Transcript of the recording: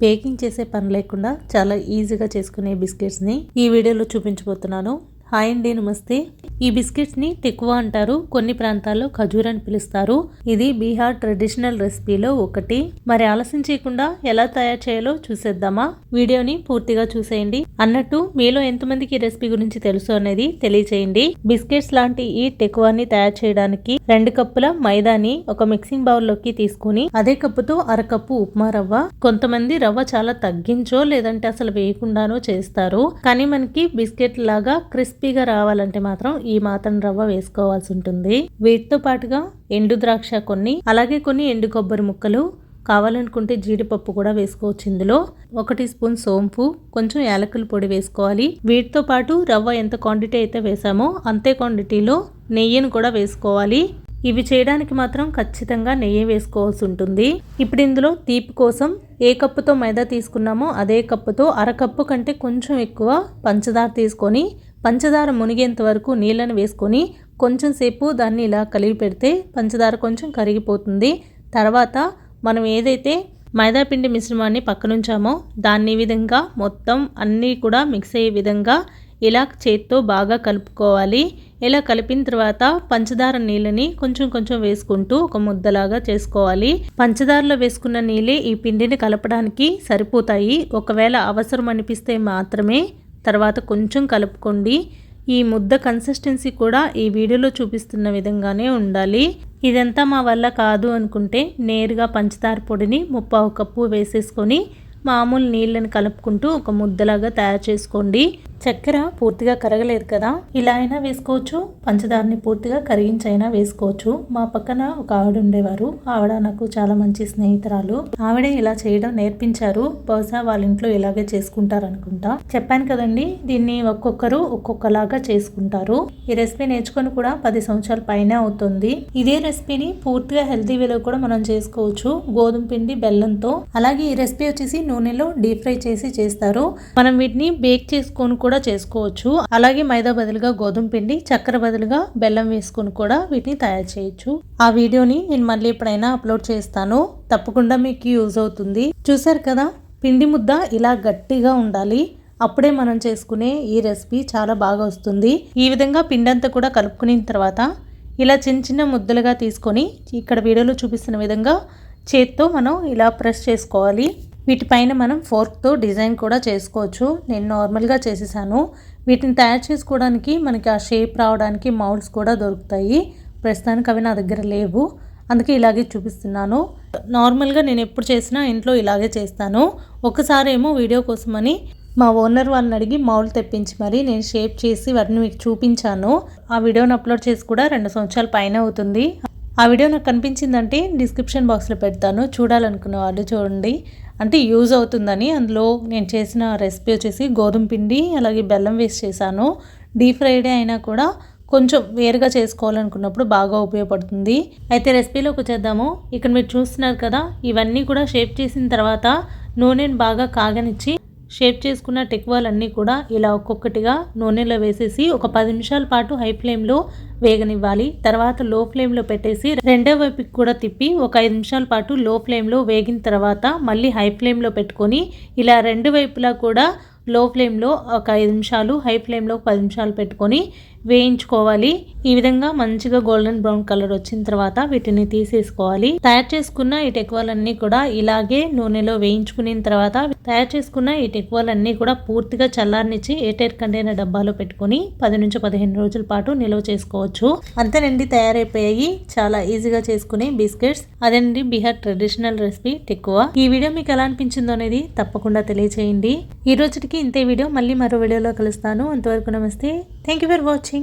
Baking చేసే పని లేకుండా చాలా ఈజీగా చేసుకునే బిస్కెట్స్ని ఈ వీడియోలో చూపించబోతున్నాను. హాయ్ అండి, నమస్తే. ఈ బిస్కెట్స్ని టెకువా అంటారు, కొన్ని ప్రాంతాల్లో ఖజూర్ అని పిలుస్తారు. ఇది బీహార్ ట్రెడిషనల్ రెసిపీలో ఒకటి. మరి ఆలస్యం చేయకుండా ఎలా తయారు చేయాలో చూసేద్దామా? వీడియోని పూర్తిగా చూసేయండి. అన్నట్టు మీలో ఎంతమందికి ఈ రెసిపీ గురించి తెలుసు అనేది తెలియచేయండి. బిస్కెట్స్ లాంటి ఈ టెకువాని తయారు చేయడానికి 2 కప్పుల మైదాని ఒక మిక్సింగ్ బౌల్లోకి తీసుకుని అదే కప్పుతో అరకప్పు ఉప్మా రవ్వ. కొంతమంది రవ్వ చాలా తగ్గించో లేదంటే అసలు వేయకుండానో చేస్తారు, కానీ మనకి బిస్కెట్ లాగా క్రిస్పీగా రావాలంటే మాత్రం ఈ మాత్రం రవ్వ వేసుకోవాల్సి ఉంటుంది. వీటితో పాటుగా ఎండు ద్రాక్ష కొన్ని, అలాగే కొన్ని ఎండు కొబ్బరి ముక్కలు, కావాలనుకుంటే జీడిపప్పు కూడా వేసుకోవచ్చు. ఇందులో 1 టీ స్పూన్ సోంపు, కొంచెం యాలకుల పొడి వేసుకోవాలి. వీటితో పాటు రవ్వ ఎంత క్వాంటిటీ అయితే వేసామో అంతే క్వాంటిటీలో నెయ్యిని కూడా వేసుకోవాలి. ఇవి చేయడానికి మాత్రం ఖచ్చితంగా నెయ్యి వేసుకోవాల్సి ఉంటుంది. ఇప్పుడు ఇందులో తీపి కోసం ఏ కప్పుతో మైదా తీసుకున్నామో అదే కప్పుతో అరకప్పు కంటే కొంచెం ఎక్కువ పంచదార తీసుకొని పంచదార మునిగేంత వరకు నీళ్ళని వేసుకొని కొంచెం సేపు దాన్ని ఇలా కలిపి పెడితే పంచదార కొంచెం కరిగిపోతుంది. తర్వాత మనం ఏదైతే మైదా పిండి మిశ్రమాన్ని పక్కనుంచామో దాన్ని ఈ విధంగా మొత్తం అన్నీ కూడా మిక్స్ అయ్యే విధంగా ఇలా చేత్తో బాగా కలుపుకోవాలి. ఇలా కలిపిన తర్వాత పంచదార నీళ్ళని కొంచెం కొంచెం వేసుకుంటూ ఒక ముద్దలాగా చేసుకోవాలి. పంచదారలో వేసుకున్న నీళ్ళే ఈ పిండిని కలపడానికి సరిపోతాయి. ఒకవేళ అవసరం అనిపిస్తే మాత్రమే తర్వాత కొంచెం కలుపుకోండి. ఈ ముద్ద కన్సిస్టెన్సీ కూడా ఈ వీడియోలో చూపిస్తున్న విధంగానే ఉండాలి. ఇదంతా మా వల్ల కాదు అనుకుంటే నేరుగా పంచదార పొడిని 1/2 కప్పు వేసేసుకొని మామూలు నీళ్ళని కలుపుకుంటూ ఒక ముద్దలాగా తయారు చేసుకోండి. చక్కెర పూర్తిగా కరగలేదు కదా, ఇలా అయినా వేసుకోవచ్చు, పంచదారని పూర్తిగా కరిగించైనా వేసుకోవచ్చు. మా పక్కన ఒక ఆవిడ ఉండేవారు, ఆవిడ నాకు చాలా మంచి స్నేహితురాలు. ఆవిడే ఇలా చేయడం నేర్పించారు. బహుశా వాళ్ళ ఇంట్లో ఇలాగే చేసుకుంటారు అనుకుంటా. చెప్పాను కదండి, దీన్ని ఒక్కొక్కరు ఒక్కొక్కలాగా చేసుకుంటారు. ఈ రెసిపీ నేర్చుకొని కూడా 10 సంవత్సరాల పైన అవుతుంది. ఇదే రెసిపీని పూర్తిగా హెల్తీ వేలో కూడా మనం చేసుకోవచ్చు, గోధుమ పిండి బెల్లంతో. అలాగే ఈ రెసిపీ వచ్చేసి నూనెలో డీప్ ఫ్రై చేసి చేస్తారు. మనం వీటిని బేక్ చేసుకొని కూడా చేసుకోవచ్చు. అలాగే మైదా బదులుగా గోధుమ పిండి, చక్కెర బదులుగా బెల్లం వేసుకొని కూడా వీటిని తయారు చేయొచ్చు. ఆ వీడియోని నేను మళ్ళీ ఎప్పుడైనా అప్లోడ్ చేస్తాను, తప్పకుండా మీకు యూజ్ అవుతుంది. చూసారు కదా, పిండి ముద్ద ఇలా గట్టిగా ఉండాలి, అప్పుడే మనం చేసుకునే ఈ రెసిపీ చాలా బాగా వస్తుంది. ఈ విధంగా పిండి అంతా కూడా కలుపుకున్న తర్వాత ఇలా చిన్న చిన్న ముద్దలుగా తీసుకొని ఇక్కడ వీడియోలో చూపిస్తున్న విధంగా చేత్తో మనం ఇలా ప్రెస్ చేసుకోవాలి. వీటిపైన మనం ఫోర్క్తో డిజైన్ కూడా చేసుకోవచ్చు. నేను నార్మల్గా చేసేసాను. వీటిని తయారు చేసుకోవడానికి మనకి ఆ షేప్ రావడానికి మౌల్డ్స్ కూడా దొరుకుతాయి. ప్రస్తుతానికి అవి నా దగ్గర లేవు, అందుకే ఇలాగే చూపిస్తున్నాను. నార్మల్గా నేను ఎప్పుడు చేసినా ఇంట్లో ఇలాగే చేస్తాను. ఒకసారి ఏమో వీడియో కోసమని మా ఓనర్ వాళ్ళని అడిగి మౌల్డ్ తెప్పించి మరి నేను షేప్ చేసి వాటిని మీకు చూపించాను. ఆ వీడియోని అప్లోడ్ చేసి కూడా 2 సంవత్సరాల పైన అవుతుంది. ఆ వీడియో నాకు కనిపించిందంటే డిస్క్రిప్షన్ బాక్స్లో పెడతాను, చూడాలనుకున్న వాళ్ళు చూడండి. అంటే యూజ్ అవుతుందని. అందులో నేను చేసిన రెసిపీ వచ్చేసి గోధుమ పిండి అలాగే బెల్లం వేసి చేశాను. డీప్ ఫ్రైడే అయినా కూడా కొంచెం వేరుగా చేసుకోవాలనుకున్నప్పుడు బాగా ఉపయోగపడుతుంది. అయితే రెసిపీలోకి వచ్చేద్దాము. ఇక్కడ మీరు చూస్తున్నారు కదా, ఇవన్నీ కూడా షేప్ చేసిన తర్వాత నూనెని బాగా కాగనిచ్చి షేప్ చేసుకున్న టెకువాలన్నీ కూడా ఇలా ఒక్కొక్కటిగా నూనెలో వేసేసి ఒక 10 నిమిషాల పాటు హై ఫ్లేమ్లో వేగనివ్వాలి. తర్వాత లో ఫ్లేమ్లో పెట్టేసి రెండో వైపుకి కూడా తిప్పి ఒక 5 నిమిషాల పాటు లో ఫ్లేమ్లో వేగిన తర్వాత మళ్ళీ హై ఫ్లేమ్లో పెట్టుకొని ఇలా 2 వైపులా కూడా లో ఫ్లేమ్లో ఒక 5 నిమిషాలు, హై ఫ్లేమ్లో 10 నిమిషాలు పెట్టుకొని వేయించుకోవాలి. ఈ విధంగా మంచిగా గోల్డెన్ బ్రౌన్ కలర్ వచ్చిన తర్వాత వీటిని తీసేసుకోవాలి. తయారు చేసుకున్న ఈ టెకువాలన్నీ కూడా ఇలాగే నూనెలో వేయించుకున్న తర్వాత తయారు చేసుకున్న ఈ టెకువాలన్నీ కూడా పూర్తిగా చల్లారనిచ్చి ఎయిర్ కంటైనర్ డబ్బాలో పెట్టుకొని 10 నుంచి 15 రోజుల పాటు నిల్వ చేసుకోవచ్చు. అంతేనండి, తయారైపోయాయి. చాలా ఈజీగా చేసుకునే బిస్కెట్స్. అదేనండి బీహార్ ట్రెడిషనల్ రెసిపీ టెకువా. ఈ వీడియో మీకు ఎలా అనిపించిందో అనేది తప్పకుండా తెలియచేయండి. ఈ రోజుకి ఇంతే వీడియో. మళ్ళీ మరో వీడియోలో కలుస్తాను. అంతవరకు నమస్తే. Thank you for watching.